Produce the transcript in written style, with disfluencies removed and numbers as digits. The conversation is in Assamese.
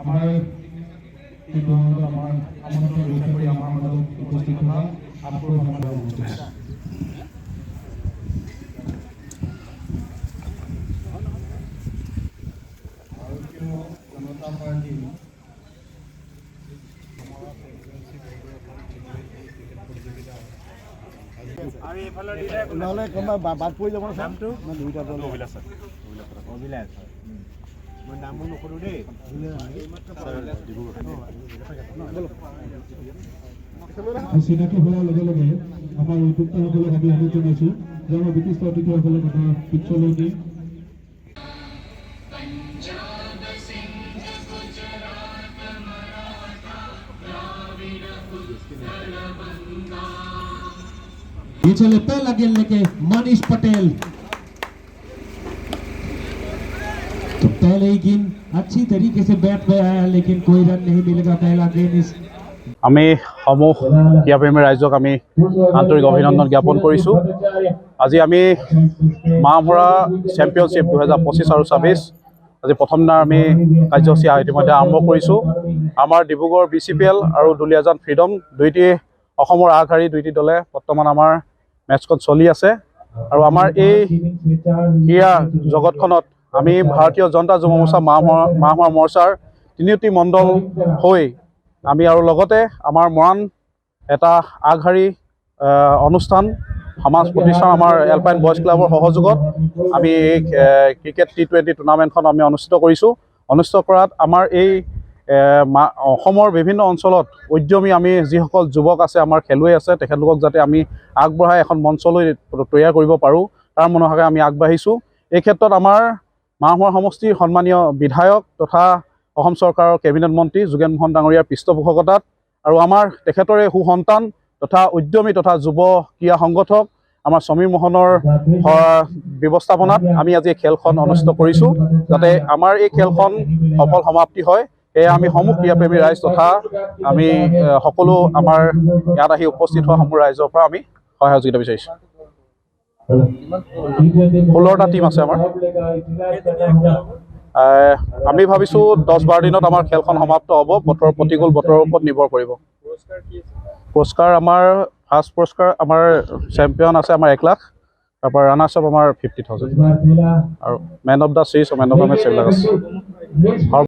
আমাৰ আমন্ত্ৰণ ৰক্ষা কৰি আমাৰ মাজত উপস্থিত হোৱা আপোনালোকৰ ধন্যবাদ জনাইছোঁ। ভাৰতীয় জনতা পাৰ্টি নহ'লে কোনোবা বাদ পৰি যাব নামটো দুইটা অভিলাষ মই নামবোৰ নকৰোঁ দেই। চিনাকি হোৱাৰ লগে লগে আমাৰ উদ্যোক্তাসকলক আমি অনুৰোধ জনাইছোঁ যে আমাৰ বিশিষ্ট অতিথিসকলক আমাৰ পিছলৈ নি ये चले पहला गेंद लेके मनीष पटेल। तो पहले ही गेंद अच्छी तरीके से बैट पे आया लेकिन कोई रन नहीं मिलेगा। पहला गेंद इस আমি সমূহ ক্ৰীড়াপ্ৰেমী ৰাইজক আমি আন্তৰিক অভিনন্দন জ্ঞাপন কৰিছোঁ। আজি আমি মাহমৰা চেম্পিয়নশ্বিপ 2025 আৰু 26 আজি প্ৰথম দিনাৰ আমি কাৰ্যসূচী ইতিমধ্যে আৰম্ভ কৰিছোঁ। আমাৰ ডিব্ৰুগড় BCPL আৰু দুলীয়াজান ফ্ৰীডম দুইটি অসমৰ আগশাৰী দুইটি দলে বৰ্তমান আমাৰ মেটচখন চলি আছে। আৰু আমাৰ এই ক্ৰীড়া জগতখনত আমি ভাৰতীয় জনতা যুৱ মৰ্চা মাহমৰা মৰ্চাৰ তিনিওটি মণ্ডল হৈ আমি আৰু লগতে আমাৰ মৰাণ এটা আগশাৰী অনুষ্ঠান সমাজ প্ৰতিষ্ঠান আমাৰ এলপাইন বয়জ ক্লাবৰ সহযোগত আমি এই ক্ৰিকেট T20 টুৰ্ণামেণ্টখন আমি অনুষ্ঠিত কৰিছোঁ। অনুষ্ঠিত কৰাত আমাৰ এই অসমৰ বিভিন্ন অঞ্চলত উদ্যমী আমি যিসকল যুৱক আছে আমাৰ খেলুৱৈ আছে তেখেতলোকক যাতে আমি আগবঢ়াই এখন মঞ্চলৈ তৈয়াৰ কৰিব পাৰোঁ তাৰ মনোভাৱে আমি আগবাঢ়িছোঁ। এই ক্ষেত্ৰত আমাৰ মাহমৰা সমষ্টিৰ সন্মানীয় বিধায়ক তথা অসম চৰকাৰৰ কেবিনেট মন্ত্ৰী যোগেন মোহন ডাঙৰীয়াৰ পৃষ্ঠপোষকতাত আৰু আমাৰ তেখেতৰে সুসন্তান তথা উদ্যমী তথা যুৱ ক্ৰীড়া সংগঠক আমাৰ সমীৰ মোহনৰ ব্যৱস্থাপনাত আমি আজি খেলখন অনুষ্ঠিত কৰিছোঁ। যাতে আমাৰ এই খেলখন সফল সমাপ্তি হয় সেয়া আমি সমূহ ক্ৰীড়াপ্ৰেমী ৰাইজ তথা আমি সকলো আমাৰ ইয়াত আহি উপস্থিত হোৱা সমূহ ৰাইজৰ পৰা আমি সহযোগিতা বিচাৰিছোঁ। 16টা টিম আছে আমাৰ। আমি ভাবিছোঁ 10-12 দিনত আমাৰ খেলখন সমাপ্ত হ'ব। প্ৰতিকূল বতৰৰ ওপৰত নিৰ্ভৰ কৰিব। পুৰস্কাৰ আমাৰ ফাৰ্ষ্ট পুৰস্কাৰ আমাৰ চেম্পিয়ন আছে আমাৰ 1 লাখ, তাৰপৰা ৰানাৰ্ছ আপ আমাৰ 50,000 আৰু man of the series man of the match এইবিলাক আছে।